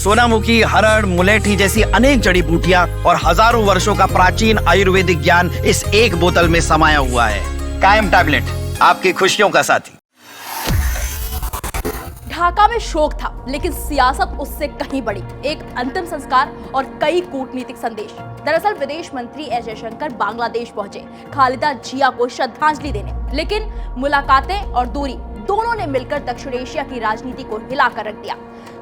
सोनामुखी, हरड़, मुलेठी जैसी अनेक जड़ी बूटियां और हजारों वर्षों का प्राचीन आयुर्वेदिक ज्ञान इस एक बोतल में समाया हुआ है। कायम टैबलेट, आपकी खुशियों का साथी। ढाका में शोक था, लेकिन सियासत उससे कहीं बड़ी। एक अंतिम संस्कार और कई कूटनीतिक संदेश। दरअसल विदेश मंत्री एस जयशंकर बांग्लादेश पहुंचे खालिदा जिया को श्रद्धांजलि देने, लेकिन मुलाकातें और दूरी दोनों ने मिलकर दक्षिण एशिया की राजनीति को हिलाकर रख दिया।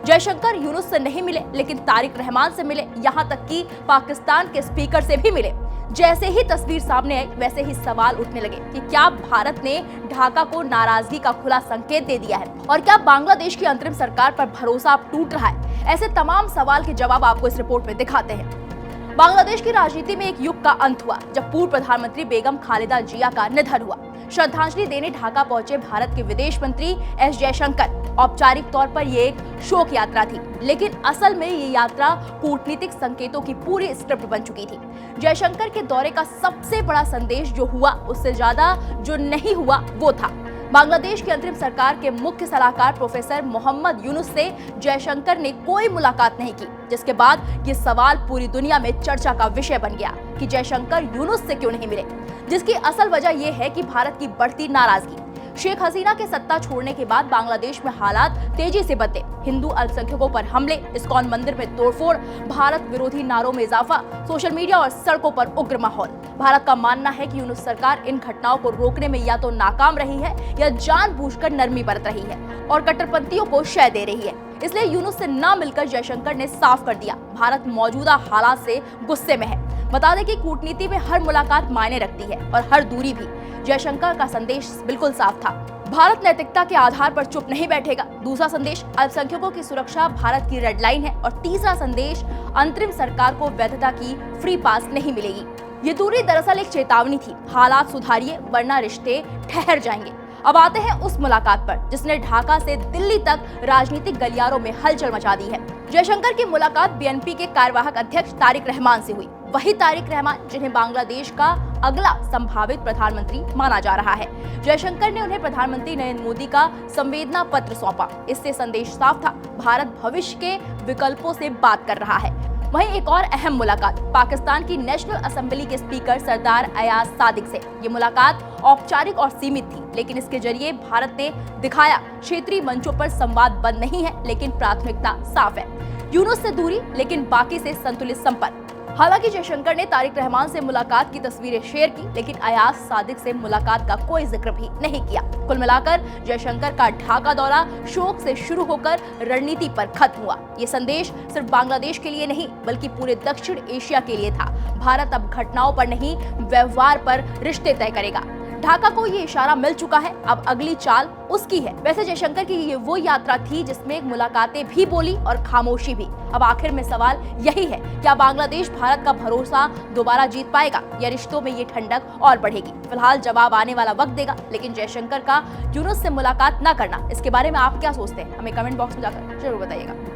जयशंकर यूनुस से नहीं मिले, लेकिन तारिक रहमान से मिले, यहाँ तक कि पाकिस्तान के स्पीकर से भी मिले। जैसे ही तस्वीर सामने आई, वैसे ही सवाल उठने लगे कि क्या भारत ने ढाका को नाराजगी का खुला संकेत दे दिया है, और क्या बांग्लादेश की अंतरिम सरकार पर भरोसा अब टूट रहा है। ऐसे तमाम सवाल के जवाब आपको इस रिपोर्ट में दिखाते हैं। बांग्लादेश की राजनीति में एक युग का अंत हुआ जब पूर्व प्रधानमंत्री बेगम खालिदा जिया का निधन हुआ। श्रद्धांजलि देने ढाका पहुंचे भारत के विदेश मंत्री एस जयशंकर। औपचारिक तौर पर ये एक शोक यात्रा थी, लेकिन असल में ये यात्रा कूटनीतिक संकेतों की पूरी स्क्रिप्ट बन चुकी थी। जयशंकर के दौरे का सबसे बड़ा संदेश जो हुआ, उससे ज्यादा जो नहीं हुआ वो था। बांग्लादेश की अंतरिम सरकार के मुख्य सलाहकार प्रोफेसर मोहम्मद यूनुस से जयशंकर ने कोई मुलाकात नहीं की, जिसके बाद ये सवाल पूरी दुनिया में चर्चा का विषय बन गया कि जयशंकर यूनुस से क्यों नहीं मिले, जिसकी असल वजह यह है कि भारत की बढ़ती नाराजगी। शेख हसीना के सत्ता छोड़ने के बाद बांग्लादेश में हालात तेजी से बदले। हिंदू अल्पसंख्यकों पर हमले, इस्कॉन मंदिर में तोड़फोड़, भारत विरोधी नारों में इजाफा, सोशल मीडिया और सड़कों पर उग्र माहौल। भारत का मानना है कि यूनुस सरकार इन घटनाओं को रोकने में या तो नाकाम रही है या जानबूझकर नरमी बरत रही है और कट्टरपंथियों को शय दे रही है। इसलिए यूनुस से न मिलकर जयशंकर ने साफ कर दिया, भारत मौजूदा हालात से गुस्से में है। बता दें कि कूटनीति में हर मुलाकात मायने रखती है और हर दूरी भी। जयशंकर का संदेश बिल्कुल साफ था, भारत नैतिकता के आधार पर चुप नहीं बैठेगा। दूसरा संदेश, अल्पसंख्यकों की सुरक्षा भारत की रेड लाइन है। और तीसरा संदेश, अंतरिम सरकार को वैधता की फ्री पास नहीं मिलेगी। ये दूरी दरअसल एक चेतावनी थी, हालात सुधारिए वरना रिश्ते ठहर जाएंगे। अब आते हैं उस मुलाकात पर जिसने ढाका से दिल्ली तक राजनीतिक गलियारों में हलचल मचा दी है। जयशंकर की मुलाकात बीएनपी के कार्यवाहक अध्यक्ष तारिक रहमान से हुई। वही तारिक रहमान जिन्हें बांग्लादेश का अगला संभावित प्रधानमंत्री माना जा रहा है। जयशंकर ने उन्हें प्रधानमंत्री नरेंद्र मोदी का संवेदना पत्र सौंपा। इससे संदेश साफ था, भारत भविष्य के विकल्पों से बात कर रहा है। वहीं एक और अहम मुलाकात पाकिस्तान की नेशनल असेंबली के स्पीकर सरदार अयाज सादिक से। ये मुलाकात औपचारिक और सीमित थी, लेकिन इसके जरिए भारत ने दिखाया क्षेत्रीय मंचों पर संवाद बंद नहीं है, लेकिन प्राथमिकता साफ है। यूनुस से दूरी, लेकिन बाकी से संतुलित संपर्क। हालांकि जयशंकर ने तारिक रहमान से मुलाकात की तस्वीरें शेयर की, लेकिन अयाज सादिक से मुलाकात का कोई जिक्र भी नहीं किया। कुल मिलाकर जयशंकर का ढाका दौरा शोक से शुरू होकर रणनीति पर खत्म हुआ। ये संदेश सिर्फ बांग्लादेश के लिए नहीं, बल्कि पूरे दक्षिण एशिया के लिए था। भारत अब घटनाओं पर नहीं, व्यवहार पर रिश्ते तय करेगा। ढाका को ये इशारा मिल चुका है, अब अगली चाल उसकी है। वैसे जयशंकर की ये वो यात्रा थी जिसमें मुलाकातें भी बोली और खामोशी भी। अब आखिर में सवाल यही है, क्या बांग्लादेश भारत का भरोसा दोबारा जीत पाएगा या रिश्तों में ये ठंडक और बढ़ेगी? फिलहाल जवाब आने वाला वक्त देगा, लेकिन जयशंकर का यूनुस से मुलाकात न करना, इसके बारे में आप क्या सोचते हैं? हमें कमेंट बॉक्स में जाकर जरूर बताइएगा।